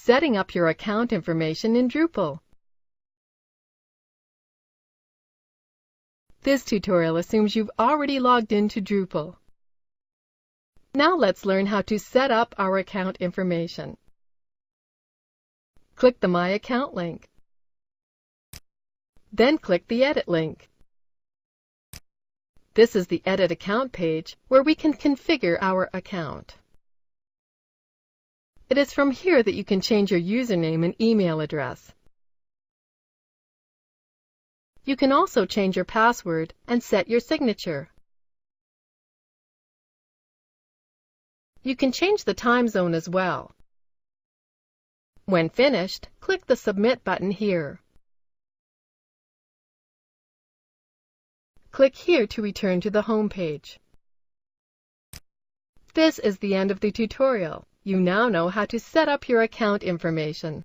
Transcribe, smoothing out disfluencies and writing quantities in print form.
Setting up your account information in Drupal. This tutorial assumes you've already logged into Drupal. Now let's learn how to set up our account information. Click the My Account link. Then click the Edit link. This is the Edit Account page where we can configure our account. It is from here that you can change your username and email address. You can also change your password and set your signature. You can change the time zone as well. When finished, click the Submit button here. Click here to return to the home page. This is the end of the tutorial. You now know how to set up your account information.